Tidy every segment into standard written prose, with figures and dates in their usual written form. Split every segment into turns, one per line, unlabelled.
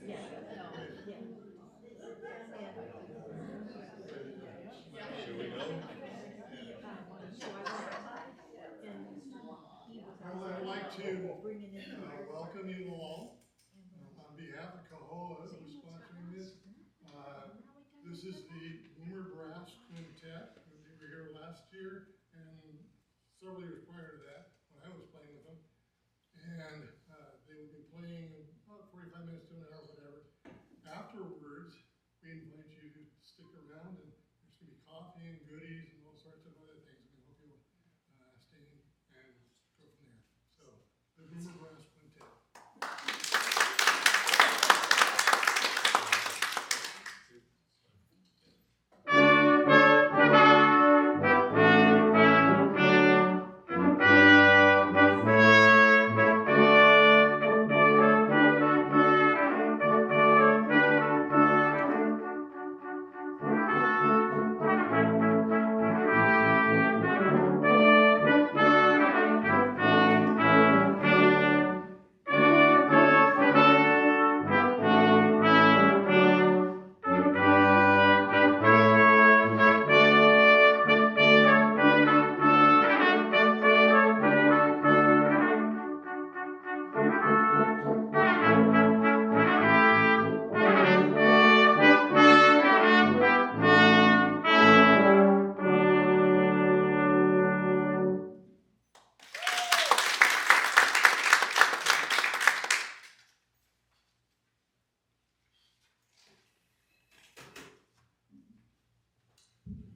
Yeah. Yeah.
Should we go?
So I went outside and he was
Well,
outside
I'd like to
bringing in the fire
welcome you
department.
all on behalf of Cahoa, who's sponsoring this. This is the Boomer Brass Quintet. They were here last year and several years prior to that when I was playing with them. And they will be playing about 45 minutes to an hour, whatever. Afterwards, we invite you to stick around, and there's going to be coffee and goodies and all sorts of other things. We hope you'll stay and go from there. So, the Boomer Brass Quintet.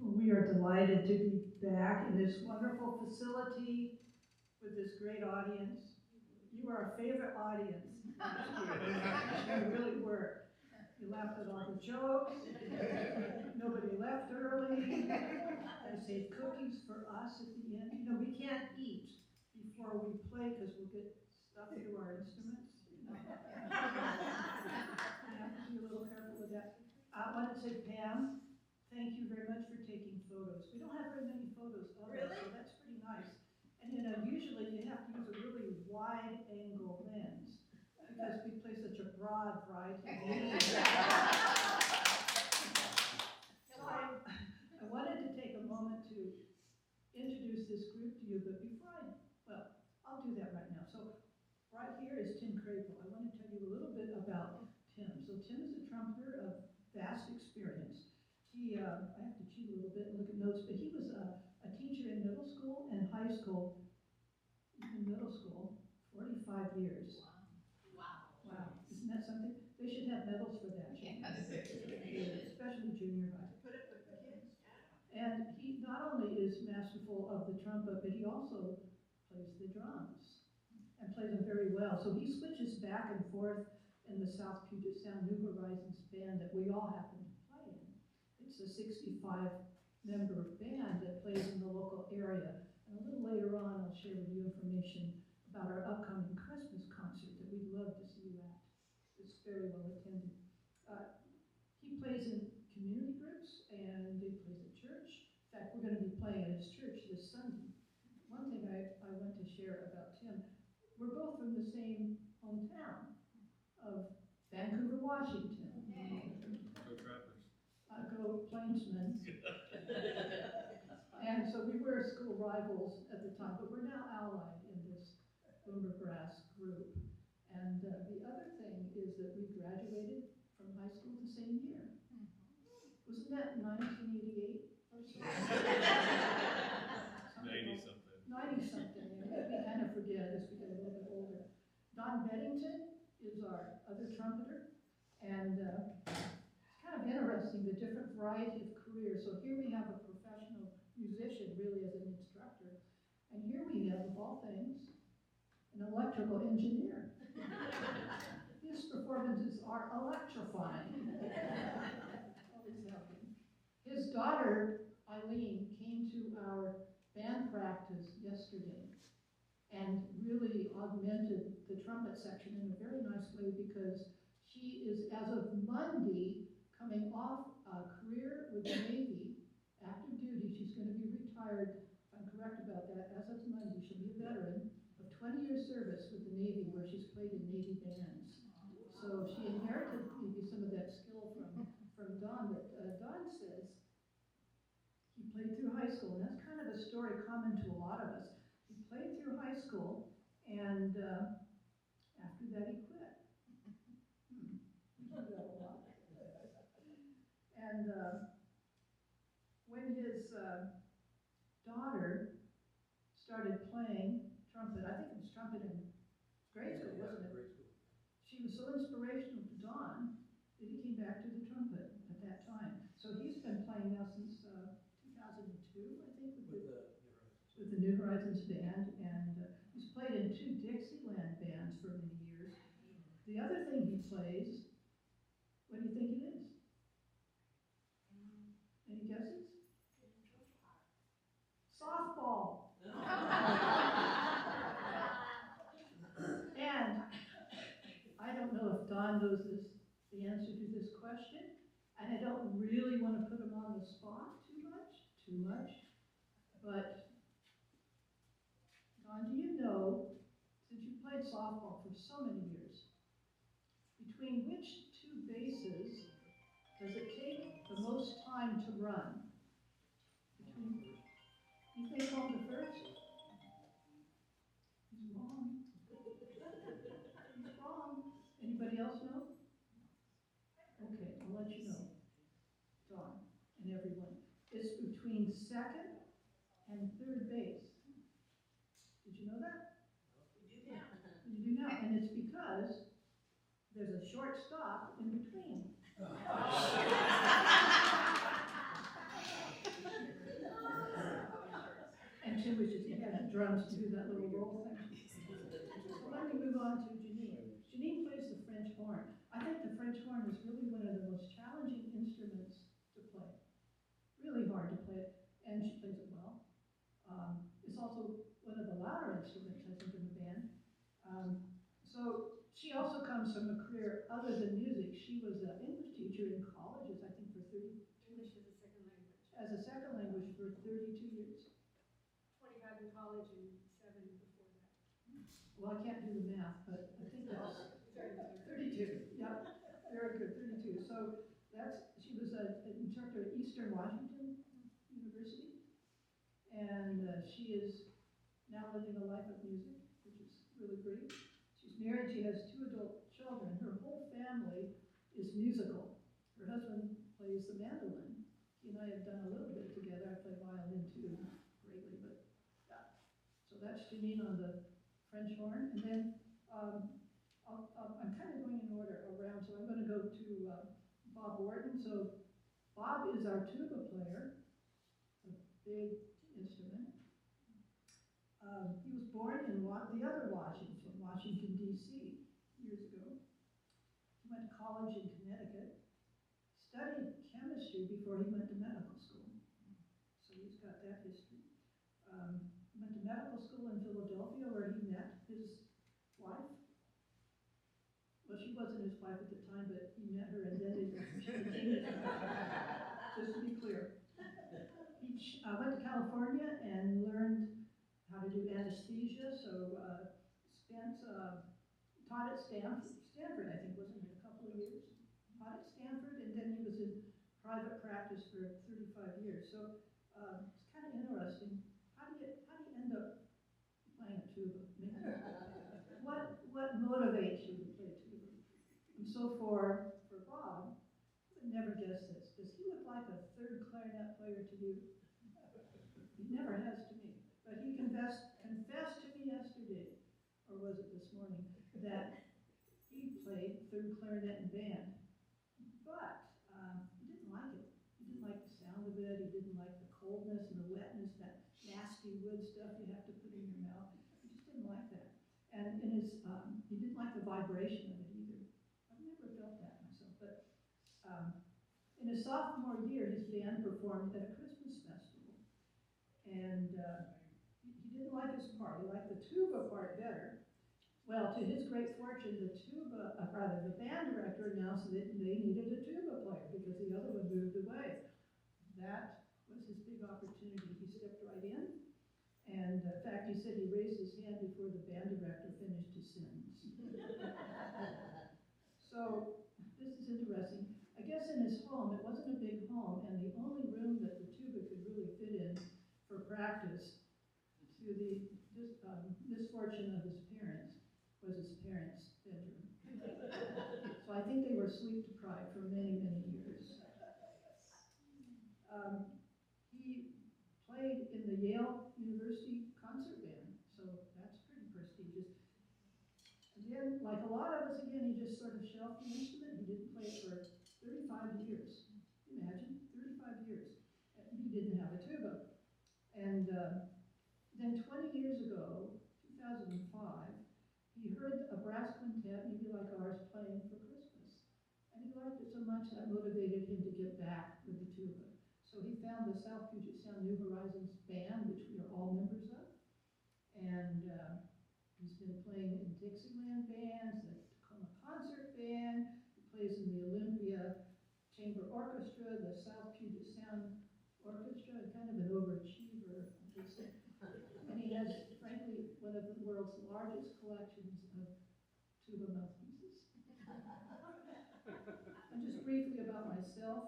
We are delighted to be back in this wonderful facility with this great audience. You were our favorite audience last year. You really were. You laughed at all the jokes. Nobody left early. They saved cookies for us at the end. You know, we can't eat before we play because we'll get stuff through our instruments. You know? We have to be a little careful with that. I wanted to say, Pam, thank you very much for taking photos. We don't have very many photos of us, so that's pretty nice. And you know, usually you have to use a really wide angle lens because we play such a broad variety of music. So I wanted to take a moment to introduce this group to you, but well, I'll do that right now. So right here is Tim Crapo. I want to tell you a little bit about Tim. So Tim is a trumpeter of vast experience. I have to cheat a little bit and look at notes, but he was a teacher in middle school and high school, even middle school, 45 years. Wow, isn't that something? They should have medals for that, shouldn't they? Especially junior high.
Put it with the kids.
And he not only is masterful of the trumpet, but he also plays the drums and plays them very well. So he switches back and forth in the South Puget Sound New Horizons band that we all happen to play in. It's a 65-member band that plays in the local area. And a little later on, I'll share with you information about our upcoming Christmas concert that we'd love to see you at. It's very well attended. Uh, he plays in community groups and he plays at church. In fact, we're going to be playing at his church this Sunday. One thing I want to share about Tim, we're both from the same hometown of Vancouver, Washington.
Go Trappers.
Go Plainsmen. And so we were school rivals at the time, but we're now allied in this Boomer Brass group. And the other thing is that we graduated from high school the same year. Wasn't that 1988 or so?
90 something.
90 something, yeah. We kind of forget as we get a little bit older. Don Beddington is our other trumpeter, and it's kind of interesting, the different variety of careers. So here we have a professional musician, really, as an instructor, and here we have, of all things, an electrical engineer. His performances are electrifying. Always have been. His daughter, Eileen, came to our band practice yesterday and really augmented the trumpet section in a very nice way because she is, as of Monday, coming off a career with the Navy, active duty. She's going to be retired, if I'm correct about that, as of Monday. She'll be a veteran of 20 years service with the Navy where she's played in Navy bands. So she inherited maybe some of that skill from Don, but Don says he played through high school, and that's kind of a story common to a lot of us. He played through high school, and after that he quit. We do that a lot. And when his daughter started playing trumpet, I think it was trumpet in grade school, wasn't it?
Grade school.
She was so inspirational to Don that he came back to the trumpet at that time. So he's been playing now since 2002, I think, with the New Horizons band, and he's played in 2 Dixieland bands for many years. The other thing he plays, what do you think it is? Any guesses? Softball. And I don't know if Don knows the answer to this question, and I don't really want to put him on the spot too much, but Don, do you know, since you played softball for so many years, between which 2 bases does it take the most time to run? Between, you think home to first? He's wrong. He's wrong. Anybody else know? Okay, I'll let you know. Dawn and everyone. It's between second and third base. Did you know that? You do now. And it's because there's a short stop in between. And 2 wishes. He had the drums to do that little roll thing. So let me move on to Janine. Janine plays the French horn. I think the French horn is really one of the most challenging instruments to play. Really hard to play it, and she plays it well. It's also one of the louder instruments, I think, in the band. So she also comes from a career other than music. She was an English teacher in colleges, I think, for 30.
English as a second language.
As a second language for 32 years.
25 in college and 7 before that.
Well, I can't do the math, but I think that's 32. Yep, very good, 32. So she was an instructor at Eastern Washington University, and she is now living a life of music, which is really great. She's married, she has 2 adult children. Her whole family is musical. Her husband plays the mandolin. He and I have done a little bit together. I play violin too, greatly, but yeah. So that's Janine on the French horn. And then I'm kind of going in order around, so I'm going to go to Bob Wharton. So Bob is our tuba player, a big instrument. He was born in the other Washington, Washington, D.C., years ago. He went to college in Connecticut, studied chemistry before he went to medical school. So he's got that history. He went to medical school in Philadelphia where he met his wife. Well, she wasn't his wife at the time, but he met her and then she became his wife. Just to be clear. He went to California and learned how to do anesthesia, so taught at Stanford, I think, wasn't it, a couple of years? Taught at Stanford, and then he was in private practice for 35 years. So it's kind of interesting. How do you end up playing a tuba? What motivates you to play tuba? And so for Bob, I would never guess this. Does he look like a 3rd clarinet player to you? He never has to me. But he confessed to me yesterday, or was it this morning, that he played 3rd clarinet in band. But he didn't like it. He didn't like the sound of it. He didn't like the coldness and the wetness, that nasty wood stuff you have to put in your mouth. He just didn't like that. And he didn't like the vibration of it either. I've never felt that myself. But in his sophomore year, his band performed at a Christmas festival. And he didn't like his part. He liked the tuba part better. Well, to his great fortune, the band director announced that they needed a tuba player because the other one moved away. That was his big opportunity. He stepped right in. And in fact, he said he raised his hand before the band director finished his sentence. So this this is interesting. I guess in his home, it wasn't a big home, and the only room that the tuba could really fit in for practice, to the misfortune of his parents, was his parents' bedroom. So I think they were sleep deprived for many, many years. He played in the Yale University concert band, so that's pretty prestigious. And then, like a lot of us, again, he just sort of shelved the instrument. He didn't play it for 35 years. Imagine, 35 years. And he didn't have a tuba. And then 20 years ago, 2005, he heard a brass quintet, maybe like ours, playing for Christmas. And he liked it so much that motivated him to get back with the tuba. So he found the South Puget Sound New Horizons band, which we are all members of. And he's been playing in Dixieland bands, the Tacoma Concert Band. He plays in the Olympia Chamber Orchestra, the South Puget Sound Orchestra, kind of an overachiever, obviously. And he has, frankly, one of the world's largest collections of tuba mouthpieces. And just briefly about myself,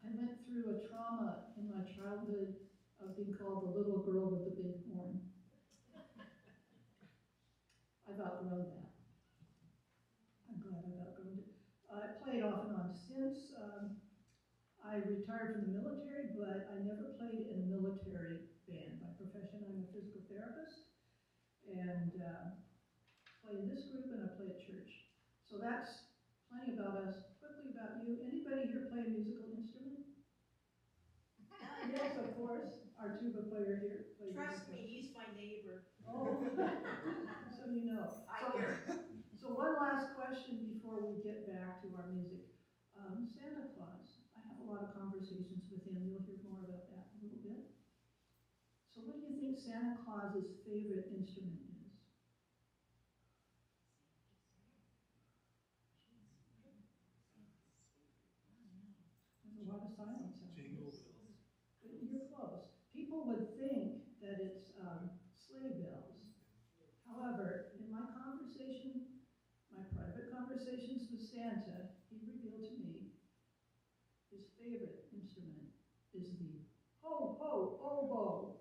I went through a trauma in my childhood of being called the little girl with the big horn. I've outgrown that. I'm glad I've outgrown it. I played off and on since. I retired from the military, but I never played in a military band. By profession, I'm a physical therapist, and play in this group, and I play at church. So that's plenty about us. Quickly about you. Anybody here play a musical instrument? Yes, of course. Our tuba player here plays.
Trust me, he's my neighbor.
Oh, so you know. So one last question before we get back to our music. Santa Claus. I have a lot of conversations with him. You'll hear more about that in a little bit. So what do you think Santa Claus's favorite instrument is? There's a lot of silence out there.
Jingle bells.
You're close. People would think that it's sleigh bells. However, in my private conversations with Santa, he revealed to me his favorite instrument is the ho-ho oboe.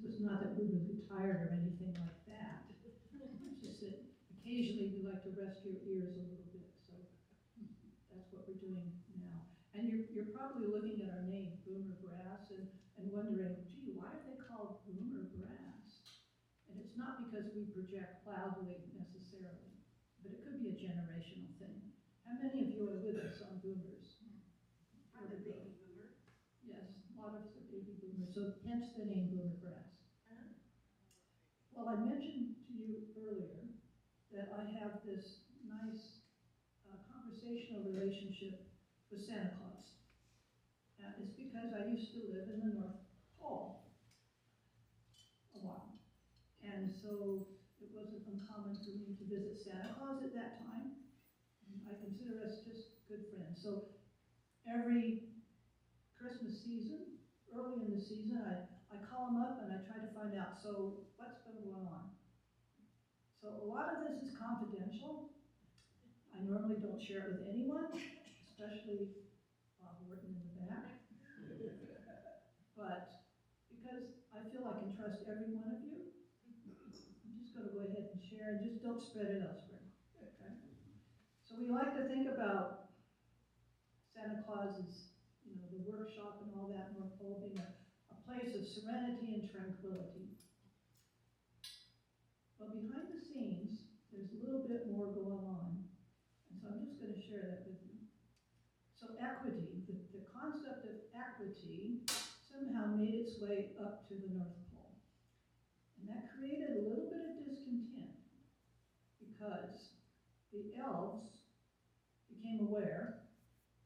was not that we were retired or anything like that. It's just that occasionally we like to rest your ears a little bit, so that's what we're doing now. And you're probably looking at our name, Boomer Brass, and wondering, gee, why are they called Boomer Brass? And it's not because we project loudly necessarily, but it could be a generational thing. How many of you are with us on Boomers?
I'm a baby boomer.
Yes, a lot of us are baby boomers, so hence the name Boomer Brass. Well, I mentioned to you earlier that I have this nice conversational relationship with Santa Claus. It's because I used to live in the North Pole a while. And so it wasn't uncommon for me to visit Santa Claus at that time. And I consider us just good friends. So every Christmas season, early in the season, I call him up and I try to find out, so what's been going on? So a lot of this is confidential. I normally don't share it with anyone, especially Bob Wharton in the back. But because I feel I can trust every one of you, I'm just going to go ahead and share and just don't spread it elsewhere. Okay? So we like to think about Santa Claus's, the workshop and all that, North Pole being a place of serenity and tranquility. But behind the scenes, there's a little bit more going on. And so I'm just going to share that with you. So equity, the concept of equity somehow made its way up to the North Pole. And that created a little bit of discontent because the elves became aware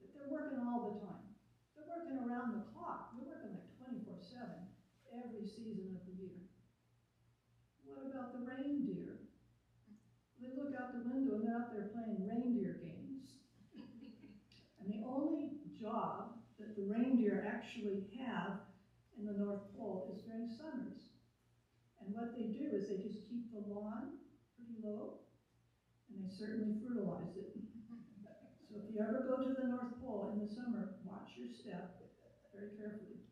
that they're working all the time. They're working around the clock. They're working like 24/7 every season of the year. What about the reindeer? They look out the window and they're out there playing reindeer games. And the only job that the reindeer actually have in the North Pole is during summers. And what they do is they just keep the lawn pretty low, and they certainly fertilize it. So if you ever go to the North Pole in the summer, watch your step very carefully.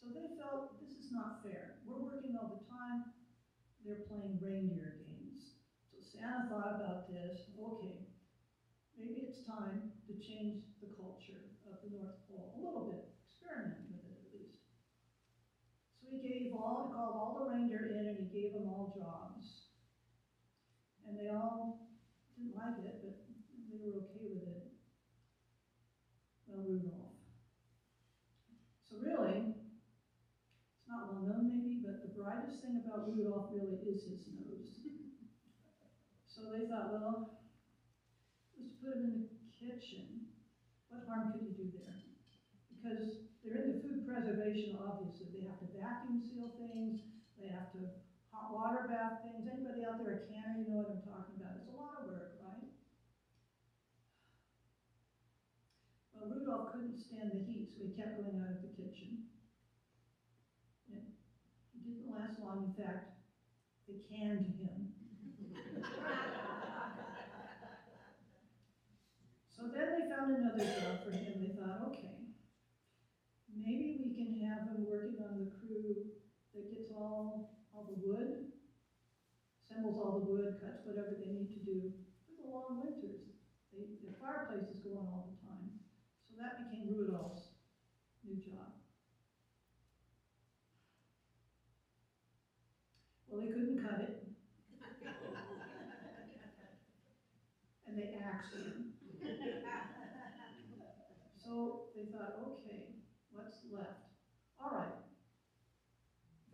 So they felt this is not fair. We're working all the time. They're playing reindeer games. So Santa thought about this. Okay, maybe it's time to change the culture of the North Pole a little bit. Experiment with it at least. So he called all the reindeer in and he gave them all jobs. And they all didn't like it, but they were okay with it. Well, Rudolph. So really, it's not well known maybe, but the brightest thing about Rudolph really is his nose. So they thought, well, let's put him in the kitchen. What harm could he do there? Because they're into food preservation, obviously. They have to vacuum seal things. They have to hot water bath things. Anybody out there a canner, you know what I'm talking about. It's a lot of work, right? Well, Rudolph couldn't stand the heat, so he kept going out of the kitchen. It didn't last long. In fact, they canned him. So then they found another job for him. They thought, okay, maybe we can have him working on the crew that gets all the wood, assembles all the wood, cuts whatever they need to do for the long winters. The fireplace is going all the time. So that became Rudolph's new job. Well, they couldn't cut it. And they axed him. So they thought, okay, what's left? All right.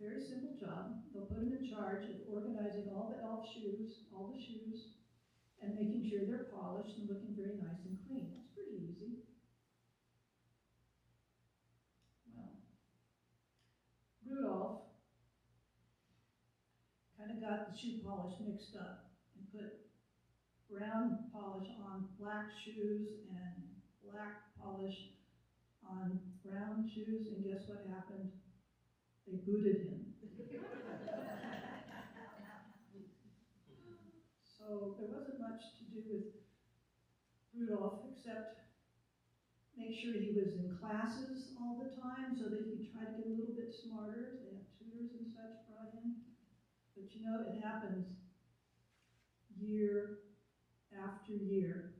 Very simple job. They'll put him in charge of organizing all the elf shoes, and making sure they're polished and looking very nice and clean. It's pretty easy. Well, Rudolph kind of got the shoe polish mixed up and put brown polish on black shoes and black polish on brown shoes, and guess what happened? They booted him. So there wasn't much to do with Rudolph except make sure he was in classes all the time so that he tried to get a little bit smarter. They have tutors and such brought in. But you know, it happens year after year.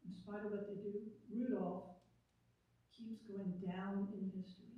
In spite of what they do, Rudolph keeps going down in history.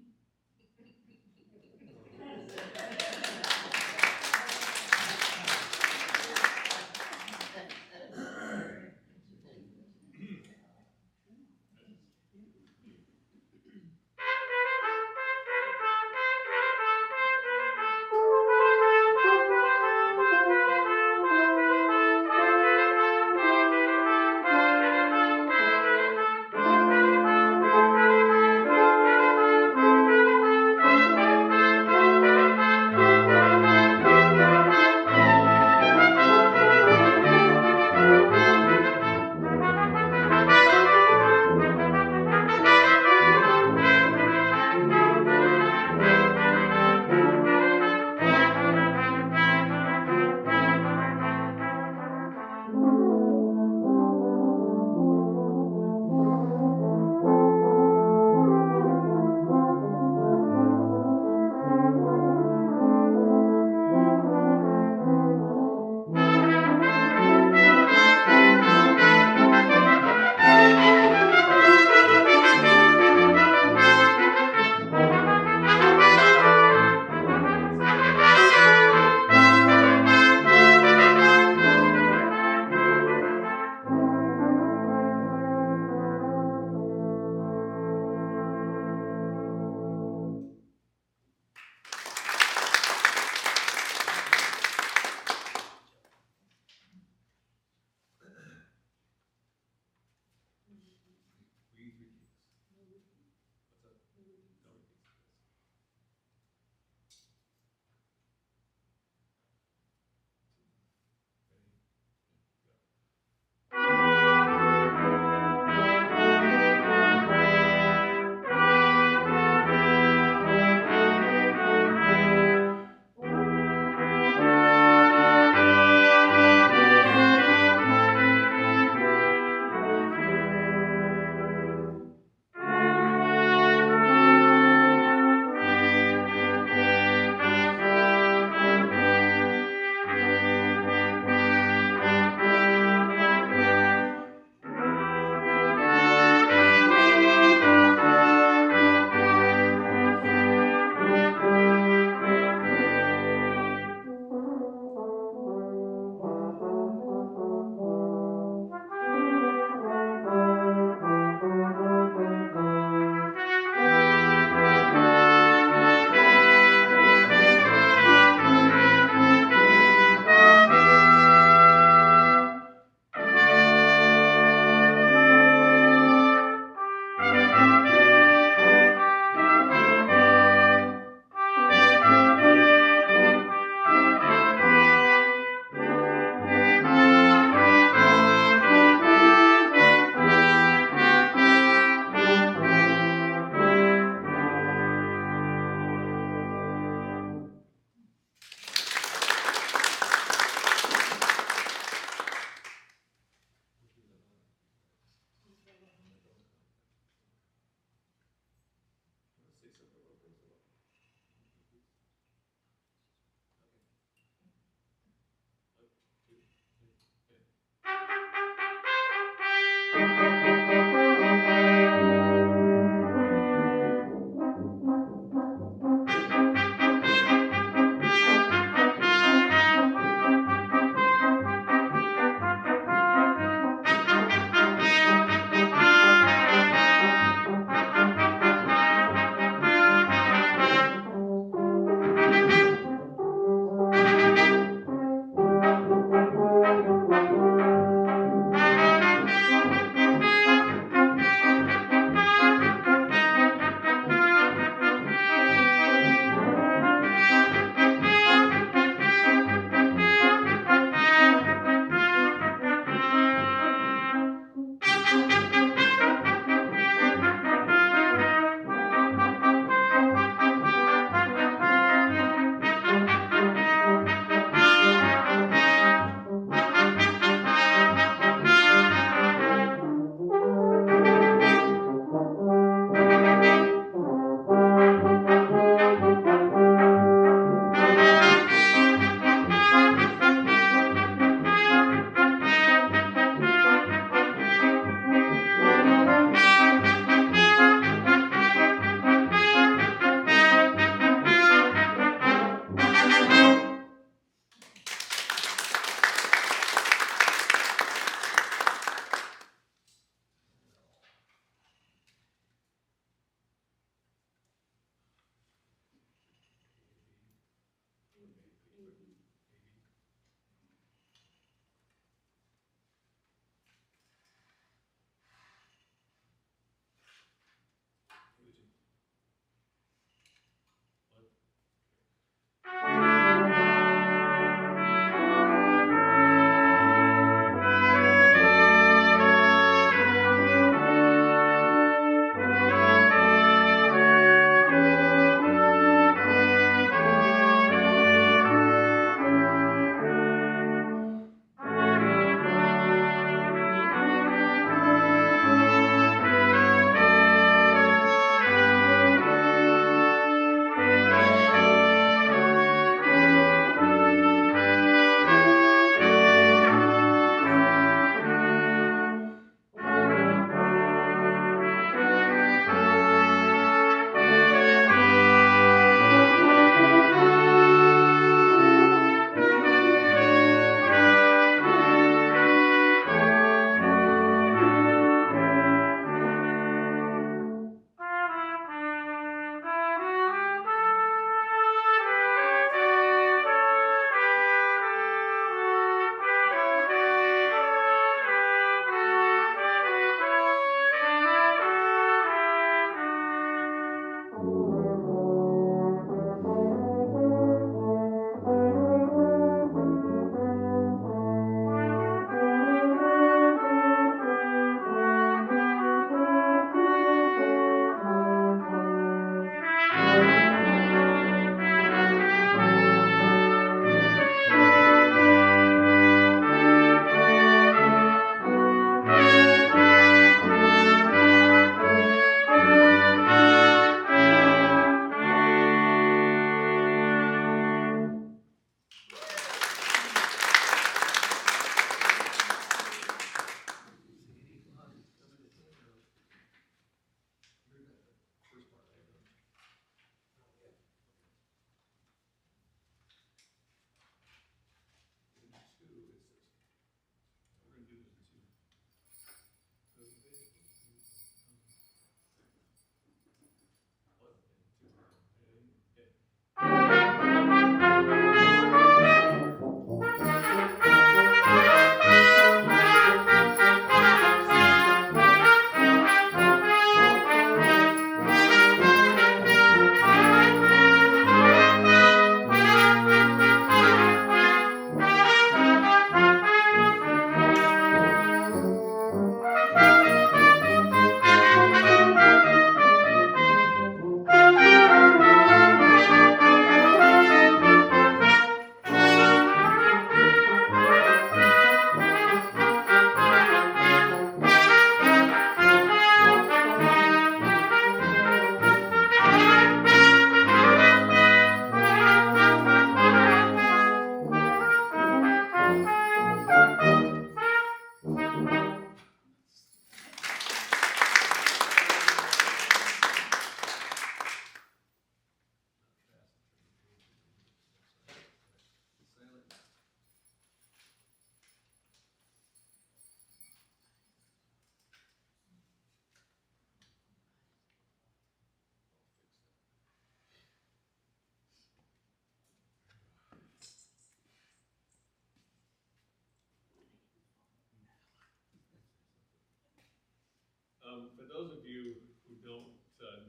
For those of you who don't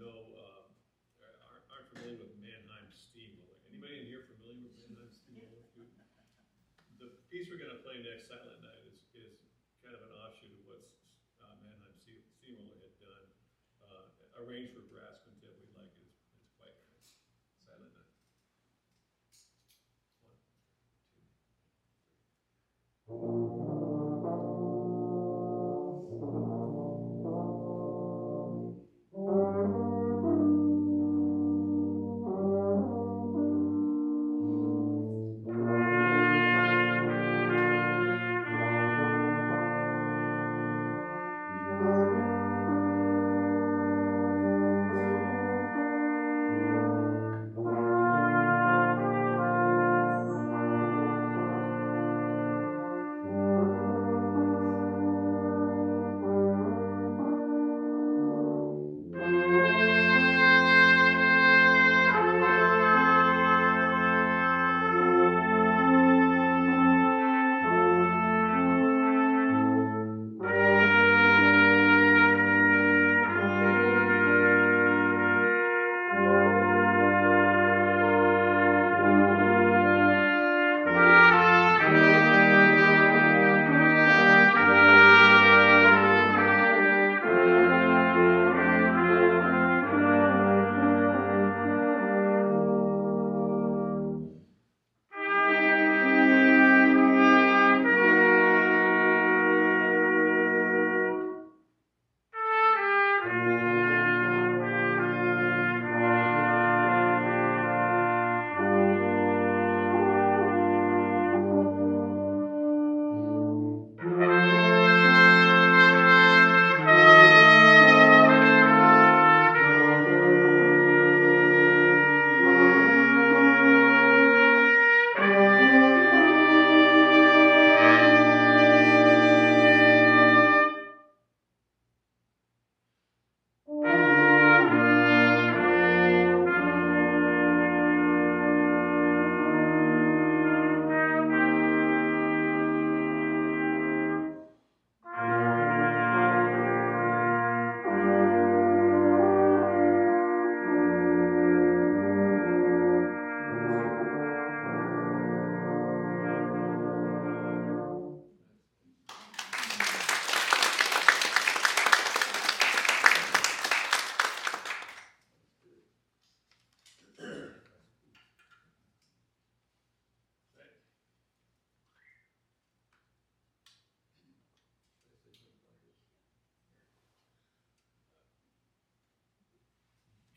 know, aren't familiar with Mannheim Steamroller, anybody in here familiar with Mannheim Steamroller? The piece we're going to play next, Silent Night, is kind of an offshoot of what Mannheim Steamroller had done, arranged for brass quintet. We like it. It's quite nice. Silent Night. 1,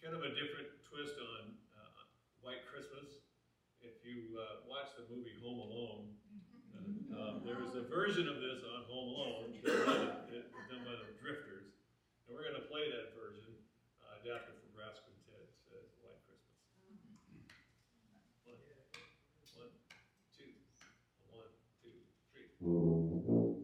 kind of a different twist on White Christmas. If you watch the movie Home Alone, there is a version of this on Home Alone done by the Drifters, and we're going to play that version adapted for brass quintet as White Christmas. 1, 1, 2, 1, 2, 3.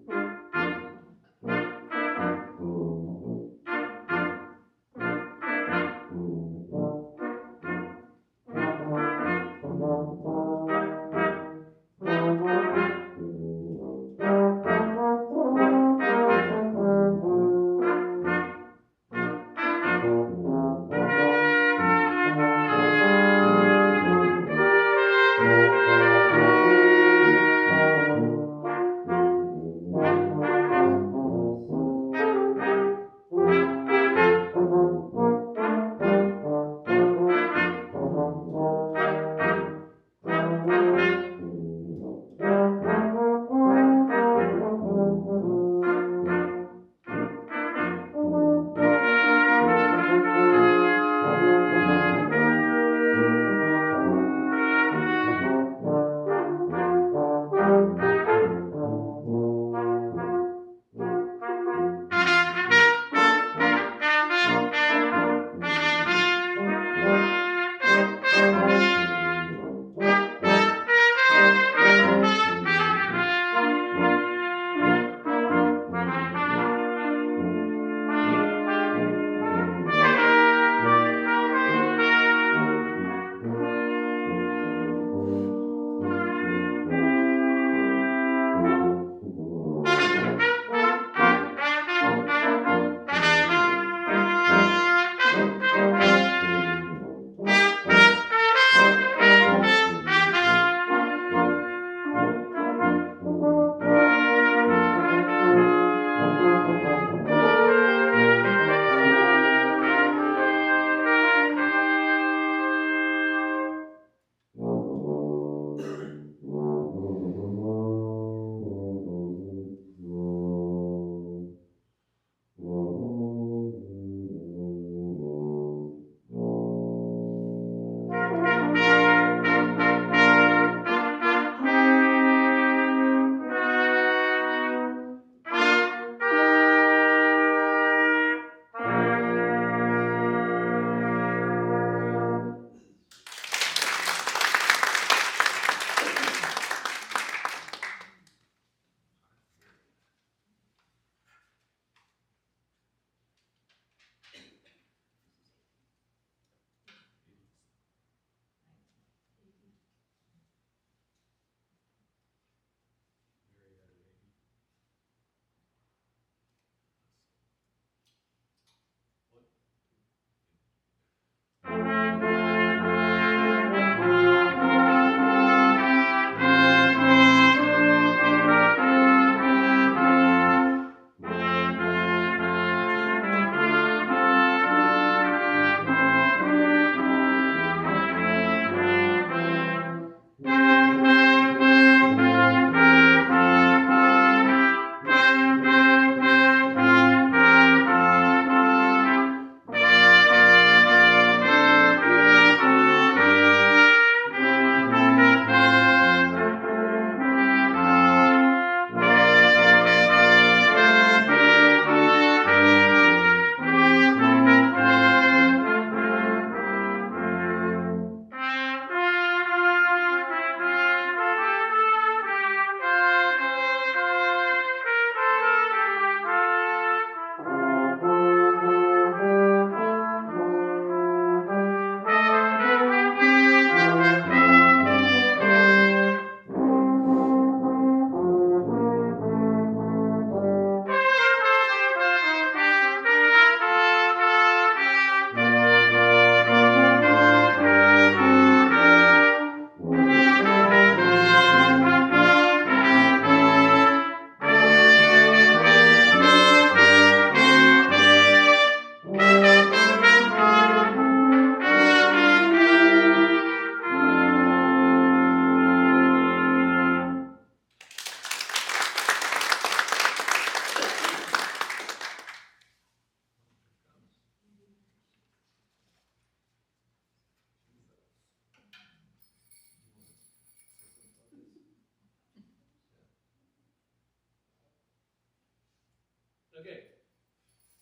Okay,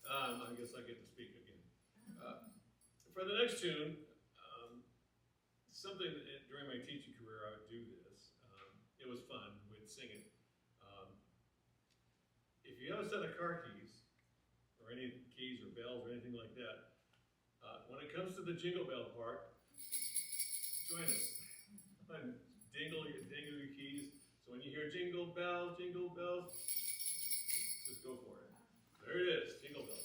I guess I get to speak again. For the next tune, something during my teaching career, I would do this. It was fun. We'd sing it. Um, if you have a set of car keys, or any keys or bells or anything like that, when it comes to the jingle bell part, join us. Dingle your keys. So when you hear jingle bells, just go for it. There it is, jingle bells.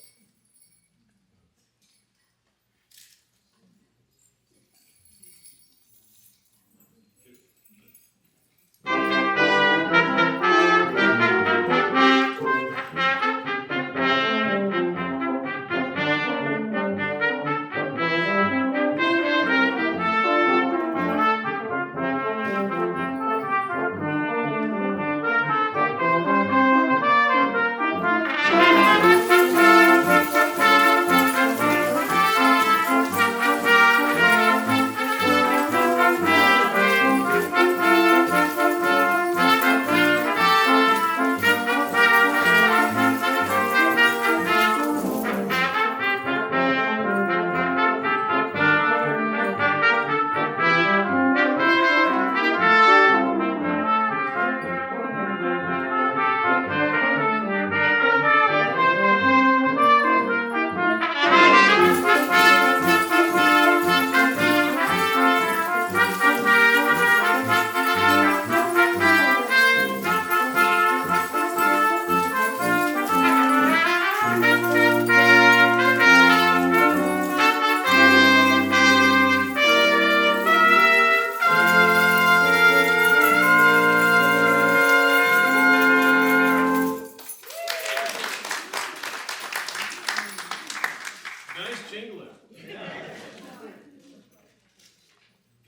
Nice jingling.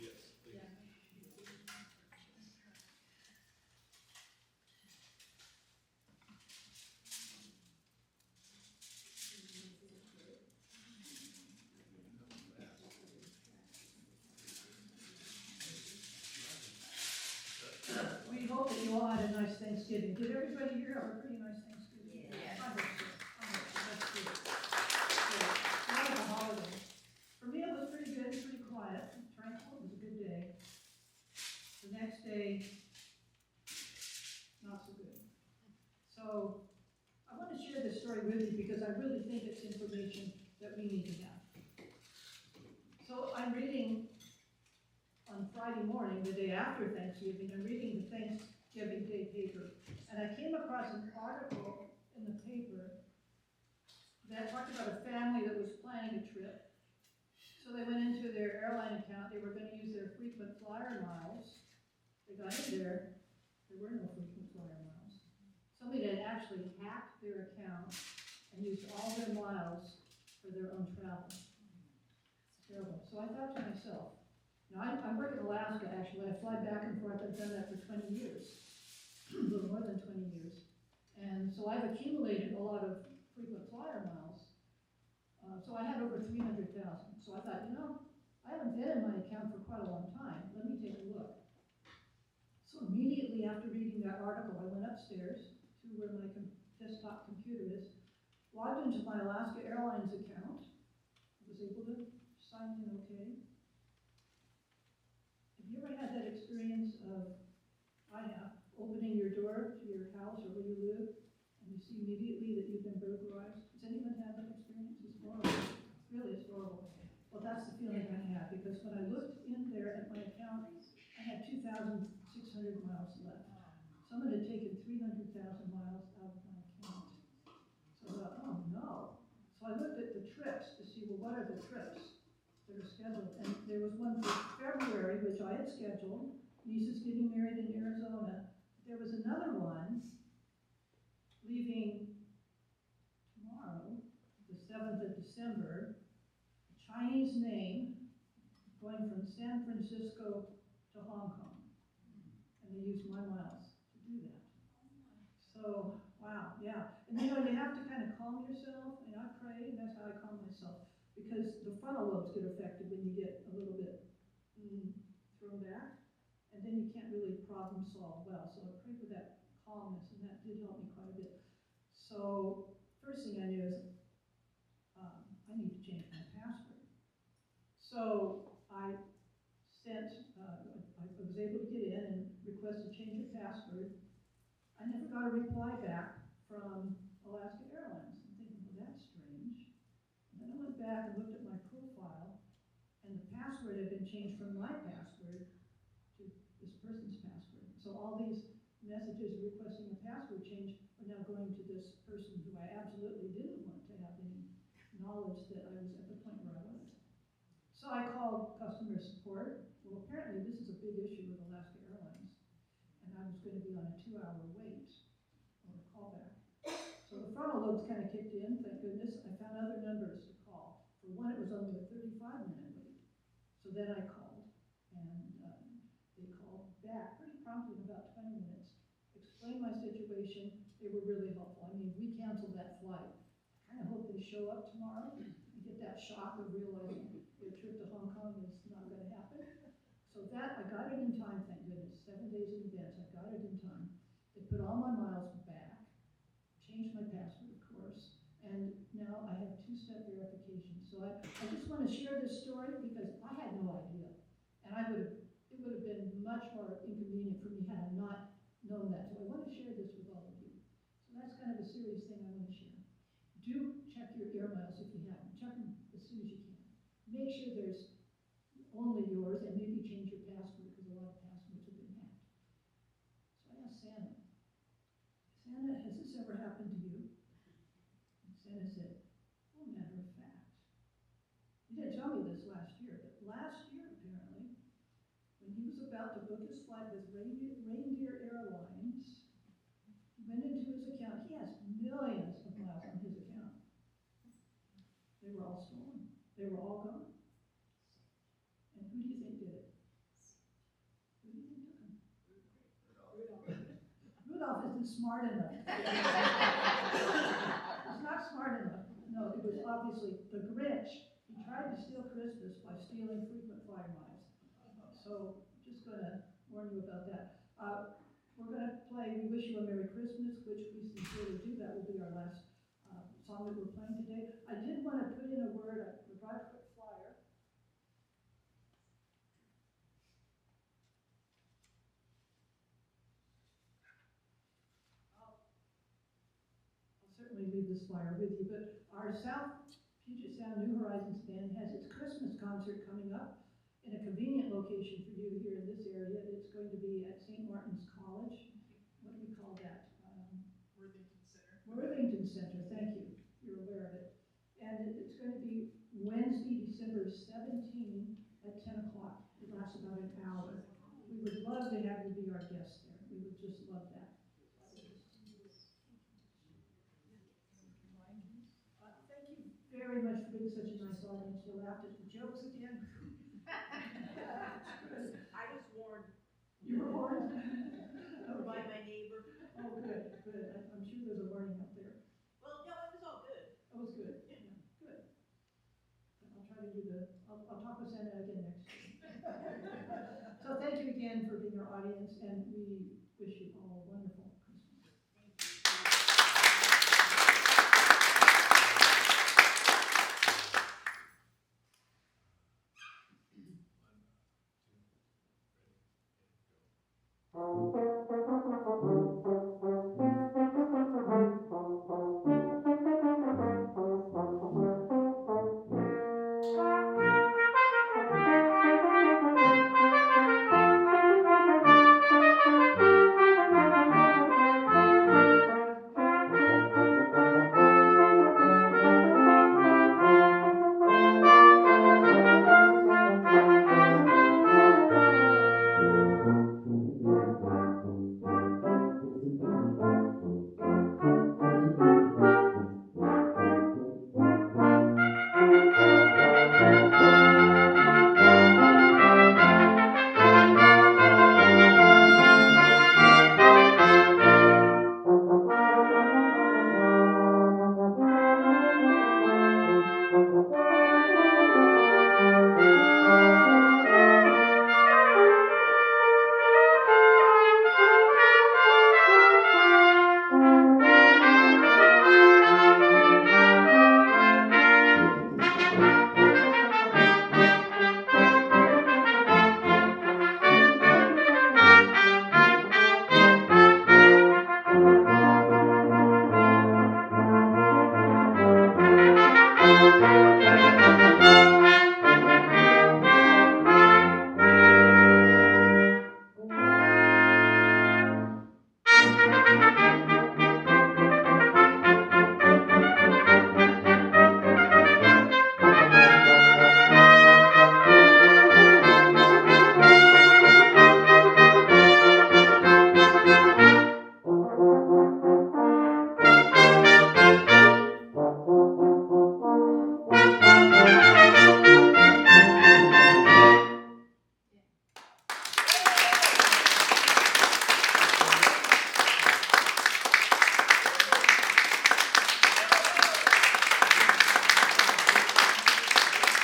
Yes.
We hope that you all had a nice Thanksgiving. Did everybody here have a pretty nice Thanksgiving?
Yeah.
I hope so. I hope so. That's good. Good. What was a holiday? For me, it was pretty good, pretty quiet, tranquil. It was a good day. The next day, not so good. So I want to share this story with you because I really think it's information that we need to have. So I'm reading on Friday morning, the day after Thanksgiving, I'm reading the Thanksgiving Day paper, and I came across an article in the paper that talked about a family that was planning a trip. So they went into their airline account, they were going to use their frequent flyer miles. They got in there were no frequent flyer miles. Somebody had actually hacked their account and used all their miles for their own travel. It's terrible. So I thought to myself, I work in Alaska, actually. I fly back and forth. I've done that for 20 years, a little more than 20 years. And so I've accumulated a lot of frequent flyer miles. So I had over 300,000. So I thought, I haven't been in my account for quite a long time. Let me take a look. So immediately after reading that article, I went upstairs to where my desktop computer is, logged into my Alaska Airlines account, was able to sign in okay. Have you ever had that experience of, I have, opening your door to your house or where you live, and you see immediately that you've been burglarized? Has anyone had that experience? It's horrible. Really, it's horrible. Well, that's the feeling I had, because when I looked in there at my account, I had 2,600 miles left. Someone had taken 300,000 miles out of my account. So I thought, oh no. So I looked at the trips to see, well, what are the trips that are scheduled? And there was one for February, which I had scheduled. Niece is getting married in Arizona. There was another one leaving tomorrow, the 7th of December, a Chinese name, going from San Francisco to Hong Kong. And they used my miles to do that. So, wow, yeah. And you have to kind of calm yourself. And I pray, and that's how I calm myself. Because the frontal lobes get affected when you get a little bit thrown back. And then you can't really problem solve well. So I pray for that calmness, and that did help me quite a bit. So first thing I knew is, I need to change my password. So I I was able to get in and request a change of password. I never got a reply back from Alaska Airlines. I'm thinking, well, that's strange. And then I went back and looked at my profile, and the password had been changed from my password to this person's password. So all these messages requesting a password change are now going to this person who I absolutely didn't want to have any knowledge that I was at the point where I was. So I called customer support. Well, apparently this is a big issue with Alaska Airlines, and I was going to be on a 2-hour wait or a callback. So the frontal lobes kind of kicked in, thank goodness. I found other numbers to call. For one, it was only a 35-minute wait. So then I called, and they called back pretty promptly in about 20 minutes, explained my situation. They were really helpful. I mean, we canceled that flight. I kind of hope they show up tomorrow and get that shock of realizing their trip to Hong Kong is not going to happen. So that, I got it in time, thank goodness. 7 days in advance, I got it in time. They put all my miles back, changed my password, of course, and now I have 2-step verification. So I just want to share this story because I had no idea. And it would have been much more inconvenient for me had I not known that. So I want to share this with all of you. So that's kind of a serious thing I want to share. Do check your air miles if you haven't. Check them as soon as you can. Make sure there's only yours, and maybe change your password because a lot of passwords have been hacked. So I asked Santa, Santa, has this ever happened to you? And Santa said, well, matter of fact. He didn't tell me this last year, but last year apparently, when he was about to book his flight with Reindeer Airlines, he went into his account. He has millions of miles on his account. They were all stolen. They were all gone. And who do you think did it? Who do you think took them? Rudolph isn't smart enough. He's not smart enough. No, it was obviously the Grinch. He tried to steal Christmas by stealing frequent flyer miles. So just going to warn you about that. We're going to play We Wish You a Merry Christmas, which we sincerely do. That will be our last song that we're playing today. I did want to put in a word, I brought a quick flyer. I'll certainly leave this flyer with you, but our South Puget Sound New Horizons band has its Christmas concert coming up in a convenient location for you here in this area. It's going to be at St. Martin's College. What do we call that?
Worthington Center.
Worthington Center, thank you. You're aware of it. And it's going to be Wednesday, December 17 at 10 o'clock. It lasts about an hour. We would love to have you be our guest there. We would just love that. Thank you very much for being such a nice audience. You laughed at the jokes again.
I was warned
You were warned?
by
Okay.
my neighbor.
Oh, good, good. I'm sure there's a warning up there.
Well, no, it was all good.
That was good. Yeah, good. I'll try to do I'll talk with Santa again next year. So thank you again for being our audience, and